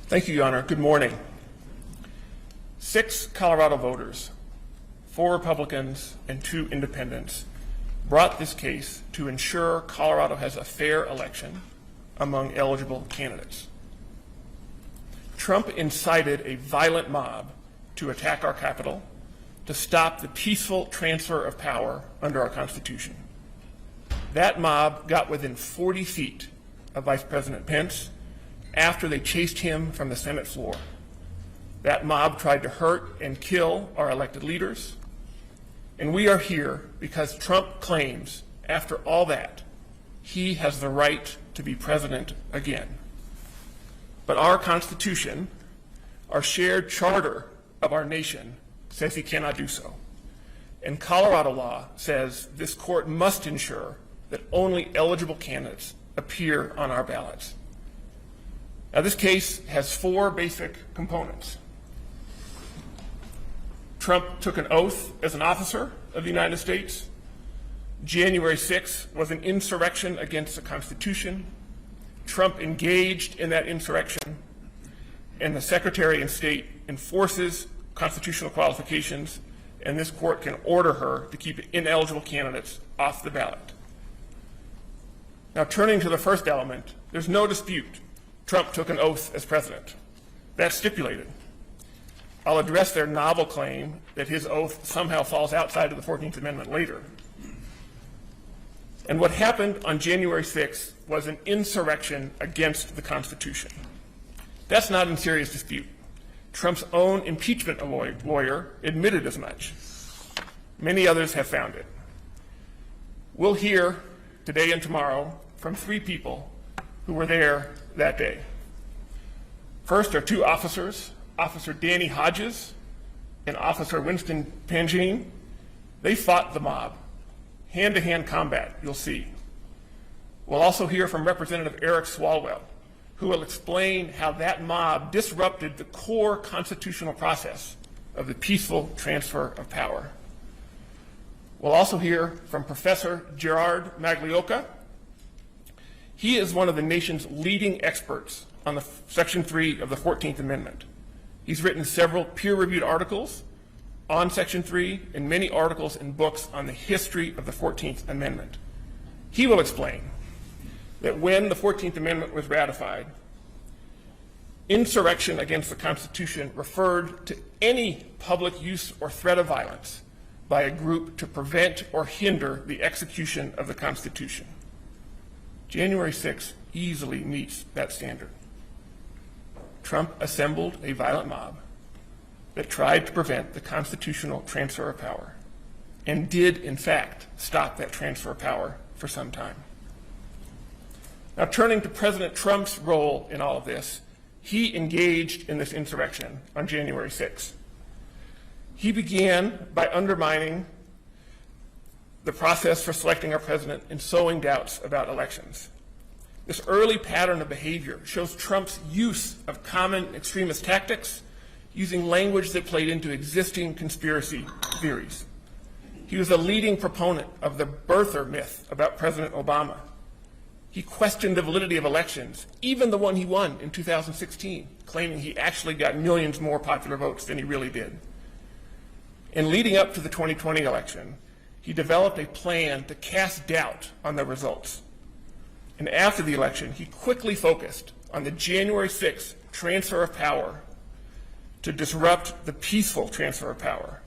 Thank you, Your Honor. Good morning. 6 Colorado voters, 4 Republicans and 2 independents, brought this case to ensure Colorado has a fair election among eligible candidates. Trump incited a violent mob to attack our Capitol to stop the peaceful transfer of power under our Constitution. That mob got within 40 feet of Vice President Pence after they chased him from the Senate floor. That mob tried to hurt and kill our elected leaders. And we are here because Trump claims, after all that, he has the right to be president again. But our Constitution, our shared charter of our nation, says he cannot do so. And Colorado law says this court must ensure that only eligible candidates appear on our ballots. Now, this case has 4 basic components. Trump took an oath as an officer of the United States. January 6th was an insurrection against the Constitution. Trump engaged in that insurrection, and the Secretary of State enforces constitutional qualifications, and this court can order her to keep ineligible candidates off the ballot. Now, turning to the first element, there's no dispute Trump took an oath as president. That's stipulated. I'll address their novel claim that his oath somehow falls outside of the 14th Amendment later. And what happened on January 6th was an insurrection against the Constitution. That's not in serious dispute. Trump's own impeachment lawyer admitted as much. Many others have found it. We'll hear today and tomorrow from 3 people who were there that day. First are 2 officers, Officer Danny Hodges and Officer Winston Pangine. They fought the mob. Hand-to-hand combat, you'll see. We'll also hear from Representative Eric Swalwell, who will explain how that mob disrupted the core constitutional process of the peaceful transfer of power. We'll also hear from Professor Gerard Maglioka. He is one of the nation's leading experts on the Section 3 of the 14th Amendment. He's written several peer-reviewed articles on Section 3 and many articles and books on the history of the 14th Amendment. He will explain that when the 14th Amendment was ratified, insurrection against the Constitution referred to any public use or threat of violence by a group to prevent or hinder the execution of the Constitution. January 6th easily meets that standard. Trump assembled a violent mob that tried to prevent the constitutional transfer of power and did, in fact, stop that transfer of power for some time. Now, turning to President Trump's role in all of this, he engaged in this insurrection on January 6th. He began by undermining the process for selecting our president and sowing doubts about elections. This early pattern of behavior shows Trump's use of common extremist tactics, using language that played into existing conspiracy theories. He was a leading proponent of the birther myth about President Obama. He questioned the validity of elections, even the one he won in 2016, claiming he actually got millions more popular votes than he really did. And leading up to the 2020 election, he developed a plan to cast doubt on the results. And after the election, he quickly focused on the January 6th transfer of power to disrupt the peaceful transfer of power.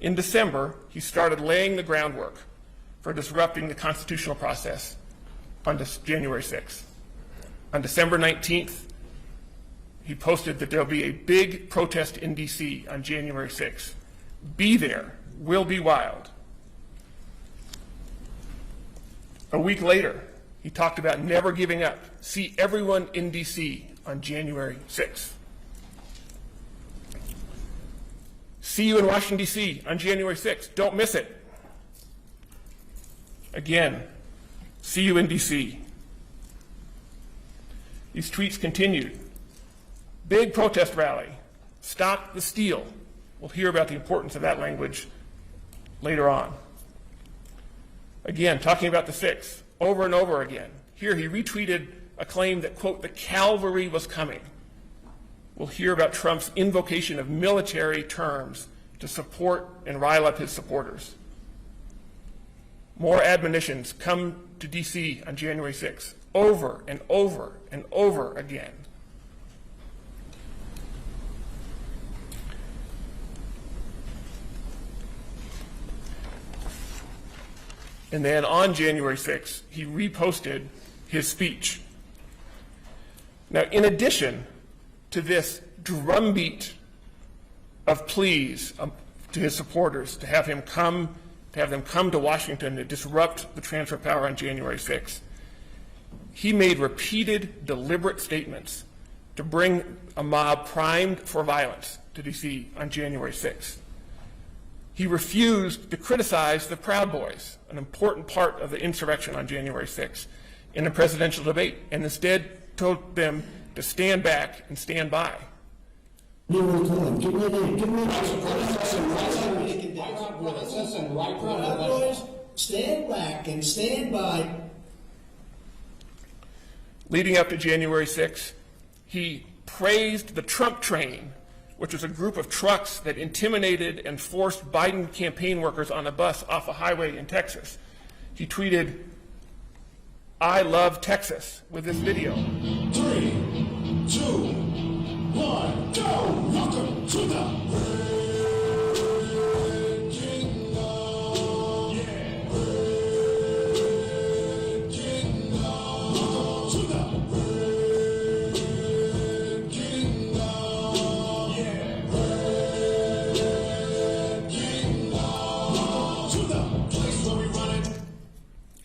In December, he started laying the groundwork for disrupting the constitutional process on January 6th. On December 19th, he posted that there'll be a big protest in D.C. on January 6th. Be there, will be wild. A week later, he talked about never giving up. See everyone in D.C. on January 6th. See you in Washington, D.C. on January 6th. Don't miss it. Again, see you in D.C. These tweets continued. Big protest rally. Stop the steal. We'll hear about the importance of that language later on. Again, talking about the 6th, over and over again. Here he retweeted a claim that, quote, the cavalry was coming. we'll hear about Trump's invocation of military terms to support and rile up his supporters. More admonitions come to D.C. on January 6th, over and over and over again. And then on January 6th, he reposted his speech. Now, in addition to this drumbeat of pleas to his supporters to have them come to Washington to disrupt the transfer of power on January 6th, he made repeated, deliberate statements to bring a mob primed for violence to D.C. on January 6th. He refused to criticize the Proud Boys, an important part of the insurrection on January 6th, in a presidential debate, and instead told them to stand back and stand by. Stand back and stand by. Leading up to January 6th, he praised the Trump train, which was a group of trucks that intimidated and forced Biden campaign workers on a bus off a highway in Texas. He tweeted, "I love Texas," with this video. 3, 2, 1, go! Welcome to the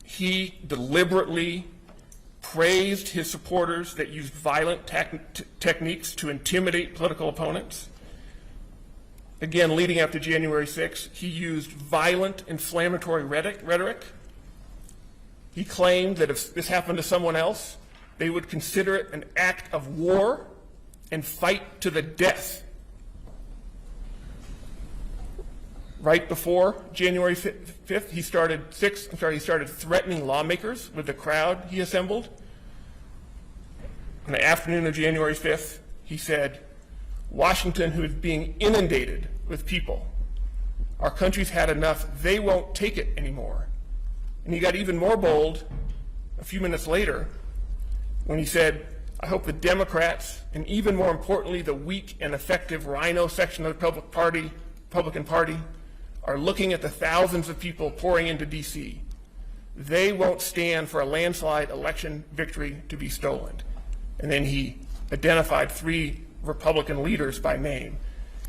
He deliberately praised his supporters that used violent techniques to intimidate political opponents. Again, leading up to January 6th, he used violent, inflammatory rhetoric. He claimed that if this happened to someone else, they would consider it an act of war and fight to the death. Right before January 5th, he started threatening lawmakers with the crowd he assembled. On the afternoon of January 5th, he said, "Washington, who is being inundated with people, our country's had enough, they won't take it anymore." And he got even more bold a few minutes later when he said, "I hope the Democrats, and even more importantly, the weak and effective rhino section of the Republican Party, are looking at the thousands of people pouring into D.C. They won't stand for a landslide election victory to be stolen." And then he identified 3 Republican leaders by name.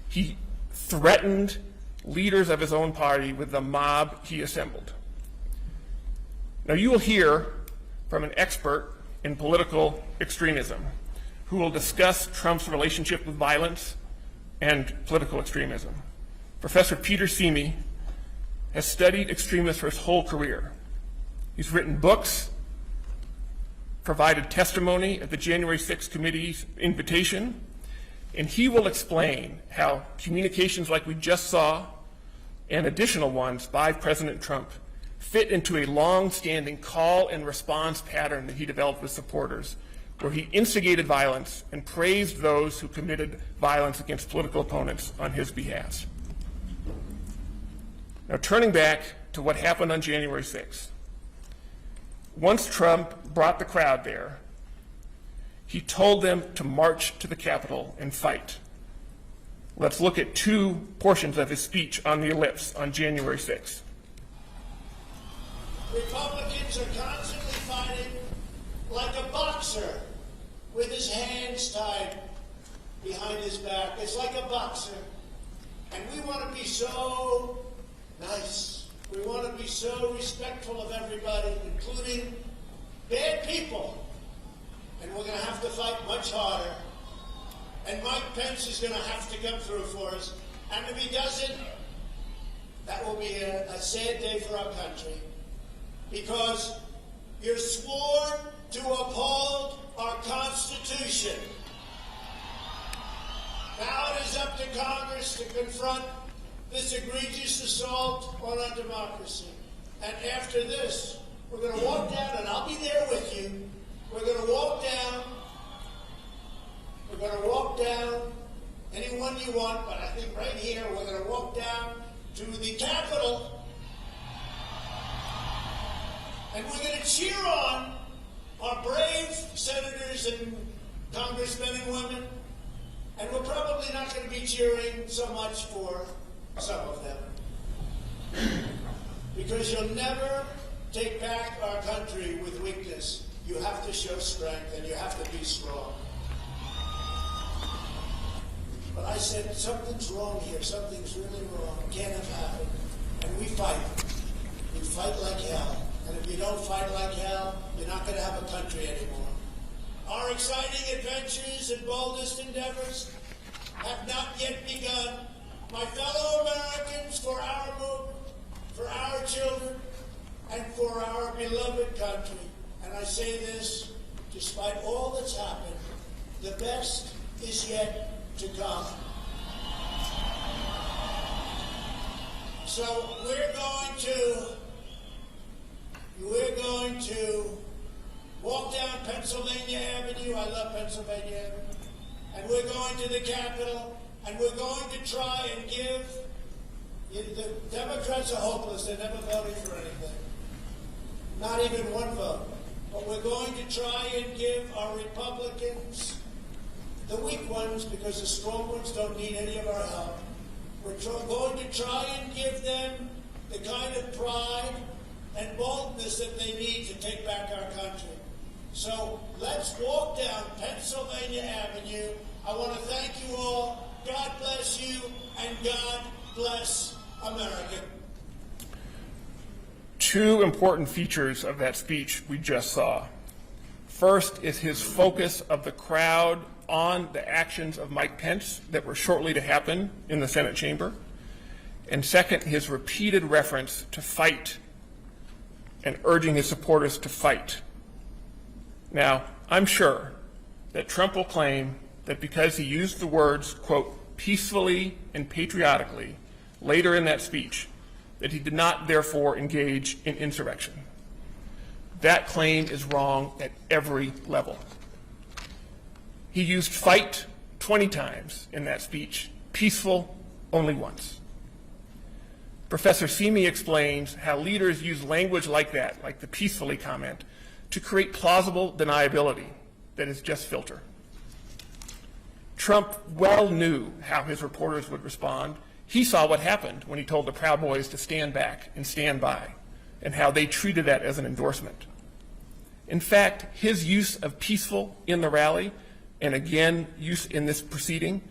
He threatened leaders of his own party with the mob he assembled. Now, you will hear from an expert in political extremism who will discuss Trump's relationship with violence and political extremism. Professor Peter Simi has studied extremists for his whole career. He's written books, provided testimony at the January 6th committee's invitation, and he will explain how communications like we just saw and additional ones by President Trump fit into a long-standing call and response pattern that he developed with supporters, where he instigated violence and praised those who committed violence against political opponents on his behalf. Now, turning back to what happened on January 6th. Once Trump brought the crowd there, he told them to march to the Capitol and fight. Let's look at 2 portions of his speech on the ellipse on January 6th. Republicans are constantly fighting like a boxer with his hands tied behind his back. It's like a boxer. And we want to be so nice. We want to be so respectful of everybody, including bad people. And we're going to have to fight much harder. And Mike Pence is going to have to come through for us. And if he doesn't, that will be a sad day for our country. Because you're sworn to uphold our Constitution. Now it is up to Congress to confront this egregious assault on our democracy. And after this, we're going to walk down, and I'll be there with you. We're going to walk down. We're going to walk walk down anyone you want, but I think right here we're going to walk down to the Capitol, and we're going to cheer on our brave senators and congressmen and women, and we're probably not going to be cheering so much for some of them, because you'll never take back our country with weakness. You have to show strength, and you have to be strong. But I said, something's wrong here. Something's really wrong. It can't have happened. And we fight. We fight like hell. And if you don't fight like hell, you're not going to have a country anymore. Our exciting adventures and boldest endeavors have not yet begun. My fellow Americans, for our movement, for our children, and for our beloved country. And I say this, despite all that's happened, the best is yet to come. So we're going to walk down Pennsylvania Avenue. I love Pennsylvania Avenue. And we're going to the Capitol, and we're going to try and give. The Democrats are hopeless. They're never voting for anything. Not even one vote. But we're going to try and give our Republicans, the weak ones, because the strong ones don't need any of our help. We're going to try and give them the kind of pride and boldness that they need to take back our country. So let's walk down Pennsylvania Avenue. I want to thank you all. God bless you, and God bless America. Two important features of that speech we just saw. First is his focus of the crowd on the actions of Mike Pence that were shortly to happen in the Senate chamber. And second, his repeated reference to fight and urging his supporters to fight. Now, I'm sure that Trump will claim that because he used the words, quote, peacefully and patriotically later in that speech, that he did not therefore engage in insurrection. That claim is wrong at every level. He used fight 20 times in that speech, peaceful only once. Professor Simi explains how leaders use language like that, like the peacefully comment, to create plausible deniability that is just filter. Trump well knew how his reporters would respond. He saw what happened when he told the Proud Boys to stand back and stand by, and how they treated that as an endorsement. In fact, his use of peaceful in the rally, and again use in this proceeding,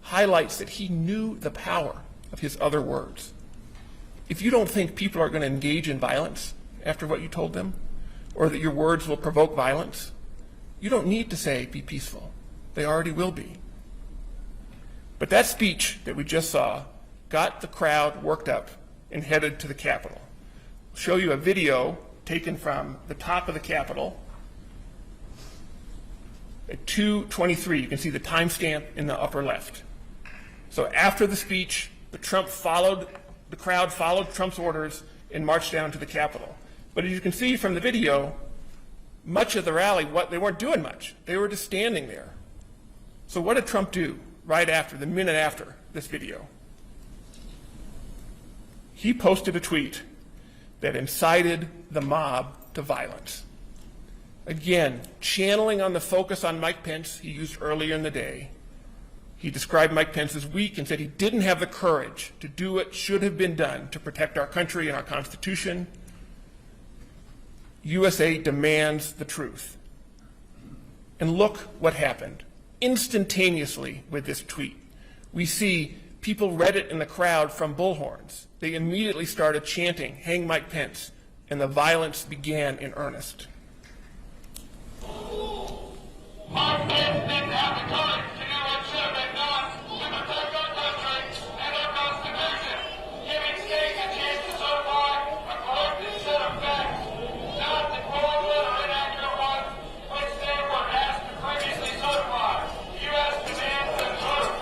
highlights that he knew the power of his other words. If you don't think people are going to engage in violence after what you told them, or that your words will provoke violence, you don't need to say be peaceful. They already will be. But that speech that we just saw got the crowd worked up and headed to the Capitol. I'll show you a video taken from the top of the Capitol at 2:23. You can see the timestamp in the upper left. So after the speech, the crowd followed Trump's orders and marched down to the Capitol. But as you can see from the video, much of the rally, they weren't doing much. They were just standing there. So what did Trump do right after, the minute after this video? He posted a tweet that incited the mob to violence. Again, channeling on the focus on Mike Pence he used earlier in the day. He described Mike Pence as weak and said he didn't have the courage to do what should have been done to protect our country and our Constitution. USA demands the truth. And look what happened. Instantaneously with this tweet, we see people read it in the crowd from bullhorns. They immediately started chanting, "Hang Mike Pence," and the violence began in earnest. Mike Pence didn't have the courage to do what should have been done to protect our country and our Constitution, giving states a chance to certify a corrupted set of facts, not the fraudulent or inaccurate ones which they were asked to previously certify. The U.S. demands the truth.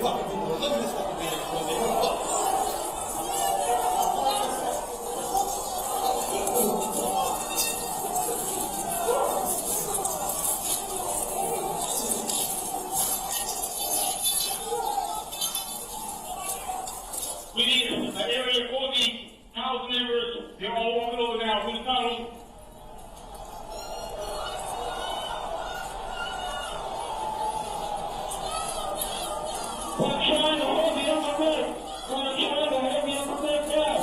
fucking people. Look at this fucking man. Look. We need an area for the House members. They're all walking over now. Who's coming? We're trying to hold the upper deck. We're trying to hold the upper deck down.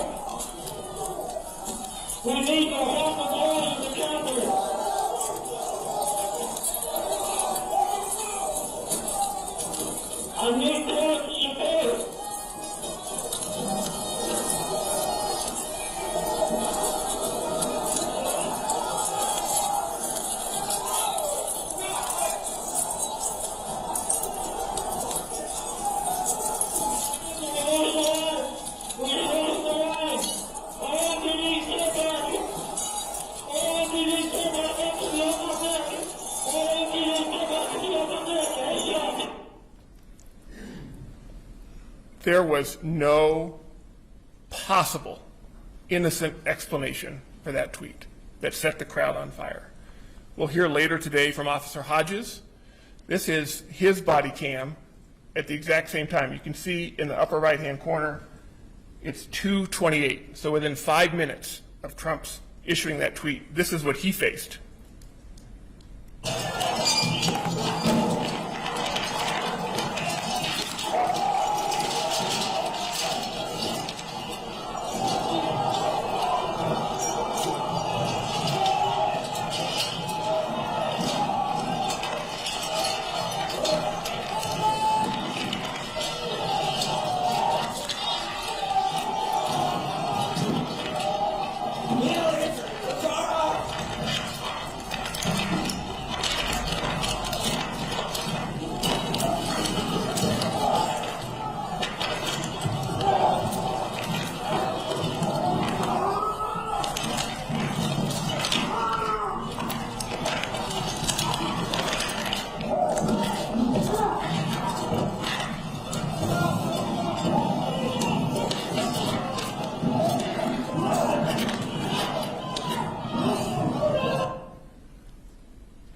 We need to hold the ball in the counter. I need court support. There was no possible innocent explanation for that tweet that set the crowd on fire. We'll hear later today from Officer Hodges. This is his body cam at the exact same time. You can see in the upper right-hand corner, it's 2:28. So within 5 minutes of Trump's issuing that tweet, this is what he faced.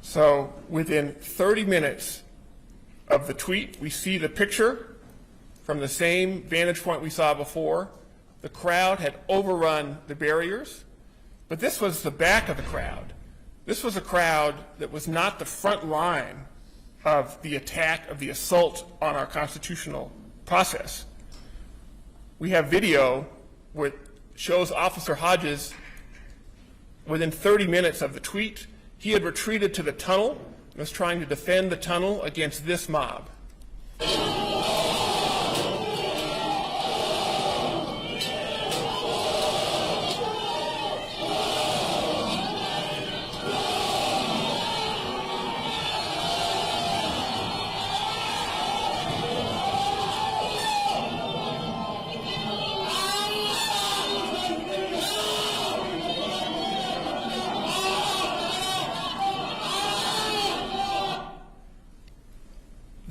So within 30 minutes of the tweet, we see the picture from the same vantage point we saw before. The crowd had overrun the barriers, but this was the back of the crowd. This was a crowd that was not the front line of the attack, of the assault on our constitutional process. We have video where it shows Officer Hodges within 30 minutes of the tweet. He had retreated to the tunnel and was trying to defend the tunnel against this mob.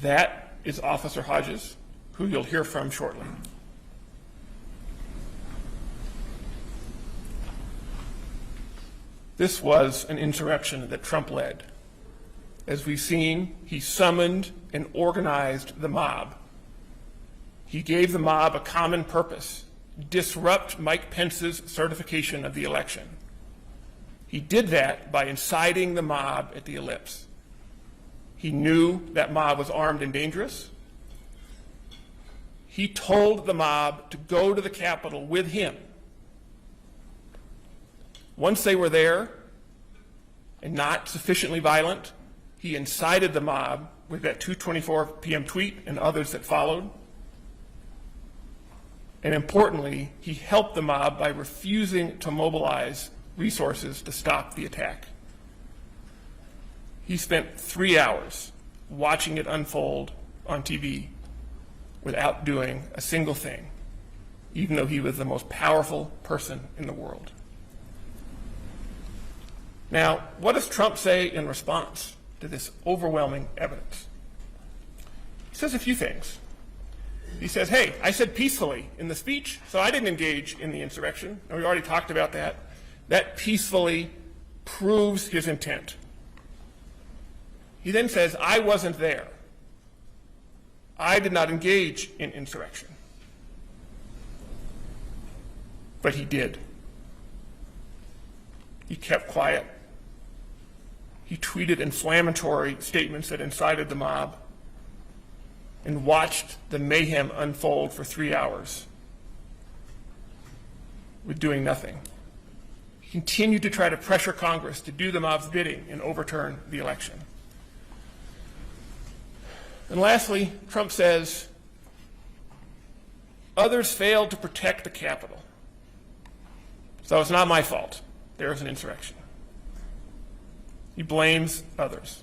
That is Officer Hodges, who you'll hear from shortly. This was an insurrection that Trump led. As we've seen, he summoned and organized the mob. He gave the mob a common purpose: disrupt Mike Pence's certification of the election. He did that by inciting the mob at the Ellipse. He knew that mob was armed and dangerous. He told the mob to go to the Capitol with him. Once they were there and not sufficiently violent, he incited the mob with that 2:24 p.m. tweet and others that followed. And importantly, he helped the mob by refusing to mobilize resources to stop the attack. He spent 3 hours watching it unfold on TV without doing a single thing, even though he was the most powerful person in the world. Now, what does Trump say in response to this overwhelming evidence? He says a few things. He says, hey, I said peacefully in the speech, so I didn't engage in the insurrection. And we already talked about that. That peacefully proves his intent. He then says, I wasn't there. I did not engage in insurrection. But he did. He kept quiet. He tweeted inflammatory statements that incited the mob and watched the mayhem unfold for 3 hours with doing nothing. He continued to try to pressure Congress to do the mob's bidding and overturn the election. And lastly, Trump says, others failed to protect the Capitol. So it's not my fault. There was an insurrection. He blames others.